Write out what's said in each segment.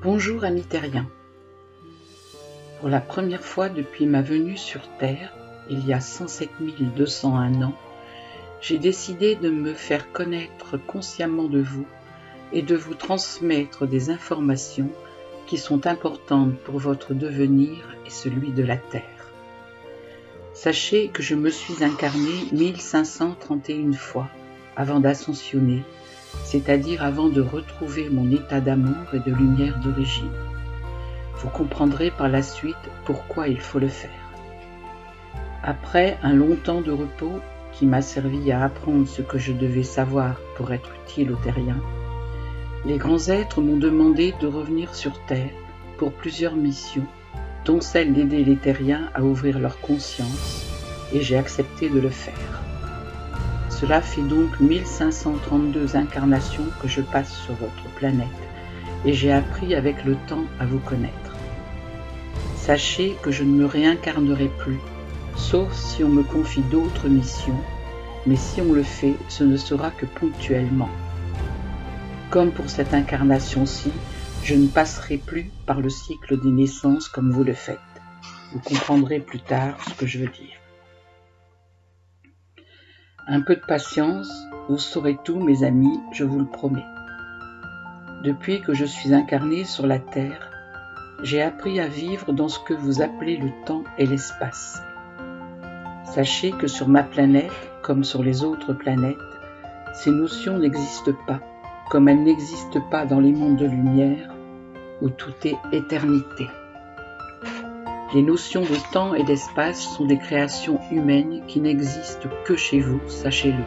Bonjour amis terriens. Pour la première fois depuis ma venue sur Terre, il y a 107 201 ans, j'ai décidé de me faire connaître consciemment de vous et de vous transmettre des informations qui sont importantes pour votre devenir et celui de la Terre. Sachez que je me suis incarné 1531 fois avant d'ascensionner, c'est-à-dire avant de retrouver mon état d'amour et de lumière d'origine. Vous comprendrez par la suite pourquoi il faut le faire. Après un long temps de repos qui m'a servi à apprendre ce que je devais savoir pour être utile aux terriens, les grands êtres m'ont demandé de revenir sur Terre pour plusieurs missions, dont celle d'aider les terriens à ouvrir leur conscience, et j'ai accepté de le faire. Cela fait donc 1532 incarnations que je passe sur votre planète, et j'ai appris avec le temps à vous connaître. Sachez que je ne me réincarnerai plus, sauf si on me confie d'autres missions, mais si on le fait, ce ne sera que ponctuellement. Comme pour cette incarnation-ci, je ne passerai plus par le cycle des naissances comme vous le faites. Vous comprendrez plus tard ce que je veux dire. Un peu de patience, vous saurez tout mes amis, je vous le promets. Depuis que je suis incarné sur la Terre, j'ai appris à vivre dans ce que vous appelez le temps et l'espace. Sachez que sur ma planète, comme sur les autres planètes, ces notions n'existent pas, comme elles n'existent pas dans les mondes de lumière, où tout est éternité. Les notions de temps et d'espace sont des créations humaines qui n'existent que chez vous, sachez-le.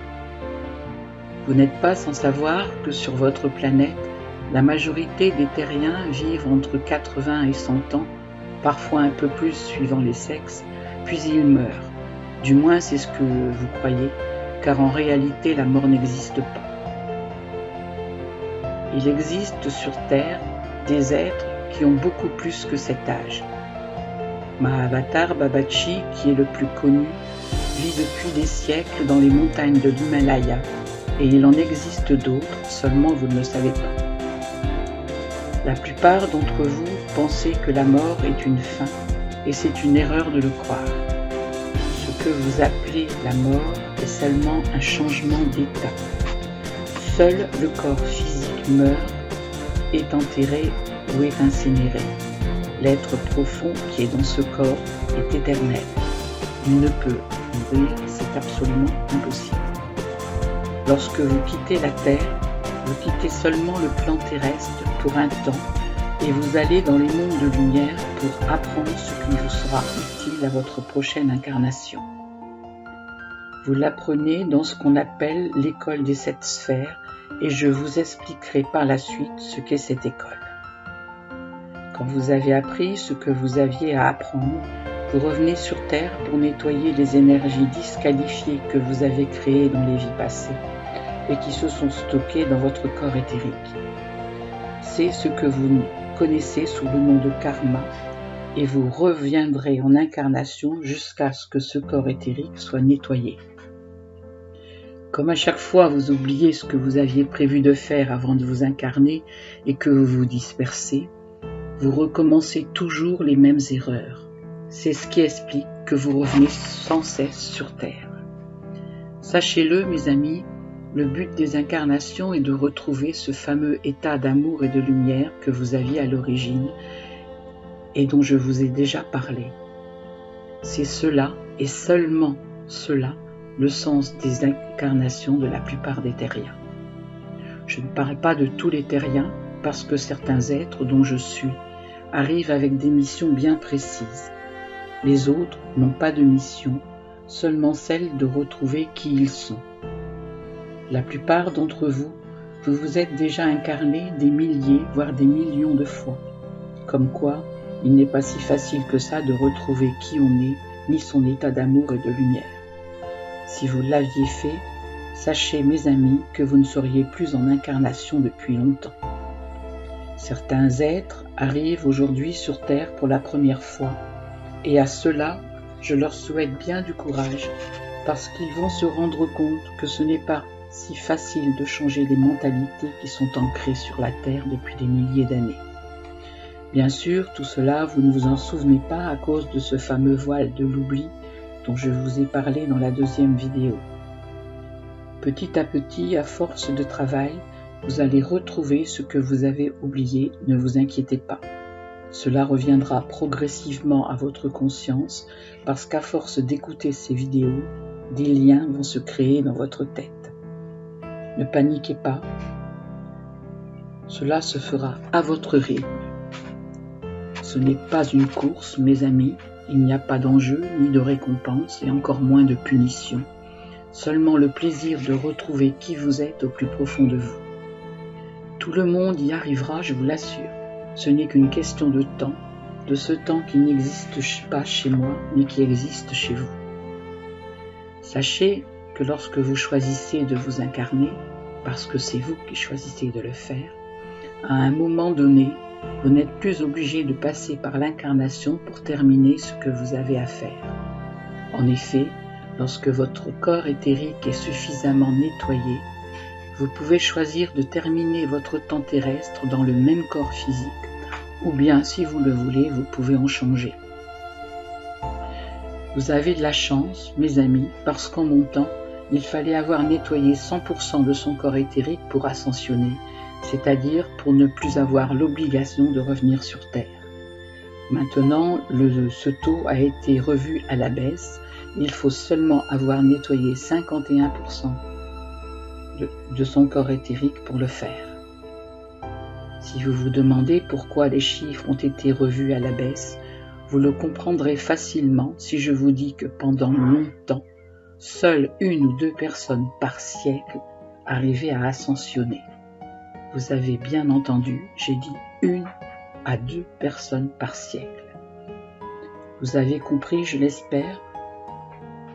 Vous n'êtes pas sans savoir que sur votre planète, la majorité des terriens vivent entre 80 et 100 ans, parfois un peu plus suivant les sexes, puis ils meurent. Du moins c'est ce que vous croyez, car en réalité la mort n'existe pas. Il existe sur Terre des êtres qui ont beaucoup plus que cet âge. Mahavatar Babaji, qui est le plus connu, vit depuis des siècles dans les montagnes de l'Himalaya, et il en existe d'autres, seulement vous ne le savez pas. La plupart d'entre vous pensez que la mort est une fin, et c'est une erreur de le croire. Ce que vous appelez la mort est seulement un changement d'état. Seul le corps physique meurt, est enterré ou est incinéré. L'être profond qui est dans ce corps est éternel. Il ne peut mourir, c'est absolument impossible. Lorsque vous quittez la Terre, vous quittez seulement le plan terrestre pour un temps et vous allez dans les mondes de lumière pour apprendre ce qui vous sera utile à votre prochaine incarnation. Vous l'apprenez dans ce qu'on appelle l'école des 7 sphères et je vous expliquerai par la suite ce qu'est cette école. Quand vous avez appris ce que vous aviez à apprendre, vous revenez sur Terre pour nettoyer les énergies disqualifiées que vous avez créées dans les vies passées et qui se sont stockées dans votre corps éthérique. C'est ce que vous connaissez sous le nom de karma et vous reviendrez en incarnation jusqu'à ce que ce corps éthérique soit nettoyé. Comme à chaque fois vous oubliez ce que vous aviez prévu de faire avant de vous incarner et que vous vous dispersez, vous recommencez toujours les mêmes erreurs. C'est ce qui explique que vous revenez sans cesse sur Terre. Sachez-le, mes amis, le but des incarnations est de retrouver ce fameux état d'amour et de lumière que vous aviez à l'origine et dont je vous ai déjà parlé. C'est cela et seulement cela le sens des incarnations de la plupart des terriens. Je ne parle pas de tous les terriens parce que certains êtres dont je suis arrivent avec des missions bien précises. Les autres n'ont pas de mission, seulement celle de retrouver qui ils sont. La plupart d'entre vous, vous vous êtes déjà incarnés des milliers, voire des millions de fois. Comme quoi, il n'est pas si facile que ça de retrouver qui on est, ni son état d'amour et de lumière. Si vous l'aviez fait, sachez mes amis que vous ne seriez plus en incarnation depuis longtemps. Certains êtres arrivent aujourd'hui sur Terre pour la première fois, et à ceux-là, je leur souhaite bien du courage, parce qu'ils vont se rendre compte que ce n'est pas si facile de changer les mentalités qui sont ancrées sur la Terre depuis des milliers d'années. Bien sûr, tout cela, vous ne vous en souvenez pas à cause de ce fameux voile de l'oubli dont je vous ai parlé dans la deuxième vidéo. Petit à petit, à force de travail, vous allez retrouver ce que vous avez oublié, ne vous inquiétez pas. Cela reviendra progressivement à votre conscience parce qu'à force d'écouter ces vidéos, des liens vont se créer dans votre tête. Ne paniquez pas, cela se fera à votre rythme. Ce n'est pas une course, mes amis, il n'y a pas d'enjeu ni de récompense et encore moins de punition. Seulement le plaisir de retrouver qui vous êtes au plus profond de vous. Tout le monde y arrivera, je vous l'assure. Ce n'est qu'une question de temps, de ce temps qui n'existe pas chez moi, mais qui existe chez vous. Sachez que lorsque vous choisissez de vous incarner, parce que c'est vous qui choisissez de le faire, à un moment donné, vous n'êtes plus obligé de passer par l'incarnation pour terminer ce que vous avez à faire. En effet, lorsque votre corps éthérique est suffisamment nettoyé, vous pouvez choisir de terminer votre temps terrestre dans le même corps physique, ou bien, si vous le voulez, vous pouvez en changer. Vous avez de la chance, mes amis, parce qu'en montant, il fallait avoir nettoyé 100% de son corps éthérique pour ascensionner, c'est-à-dire pour ne plus avoir l'obligation de revenir sur Terre. Maintenant, ce taux a été revu à la baisse, il faut seulement avoir nettoyé 51% de son corps éthérique pour le faire. Si vous vous demandez pourquoi les chiffres ont été revus à la baisse, vous le comprendrez facilement si je vous dis que pendant longtemps, seule 1 ou 2 personnes par siècle arrivaient à ascensionner. Vous avez bien entendu, j'ai dit 1 à 2 personnes par siècle. Vous avez compris, je l'espère,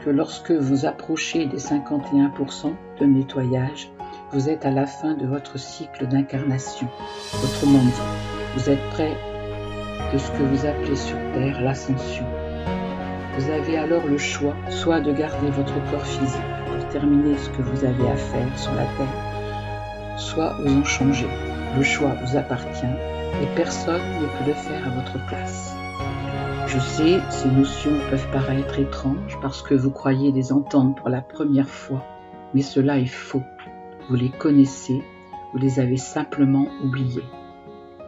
que lorsque vous approchez des 51% de nettoyage, vous êtes à la fin de votre cycle d'incarnation. Autrement dit, vous êtes près de ce que vous appelez sur Terre l'ascension. Vous avez alors le choix, soit de garder votre corps physique pour terminer ce que vous avez à faire sur la Terre, soit vous en changer. Le choix vous appartient et personne ne peut le faire à votre place. Je sais, ces notions peuvent paraître étranges parce que vous croyez les entendre pour la première fois, mais cela est faux. Vous les connaissez, vous les avez simplement oubliées.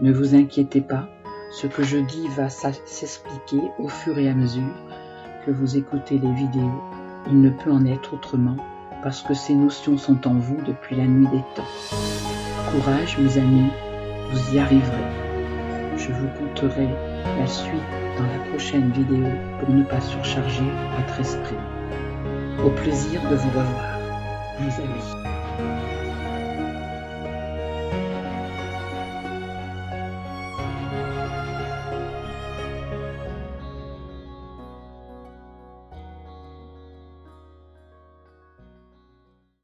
Ne vous inquiétez pas, ce que je dis va s'expliquer au fur et à mesure que vous écoutez les vidéos. Il ne peut en être autrement parce que ces notions sont en vous depuis la nuit des temps. Courage, mes amis, vous y arriverez. Je vous conterai la suite dans la prochaine vidéo pour ne pas surcharger votre esprit. Au plaisir de vous revoir, mes amis.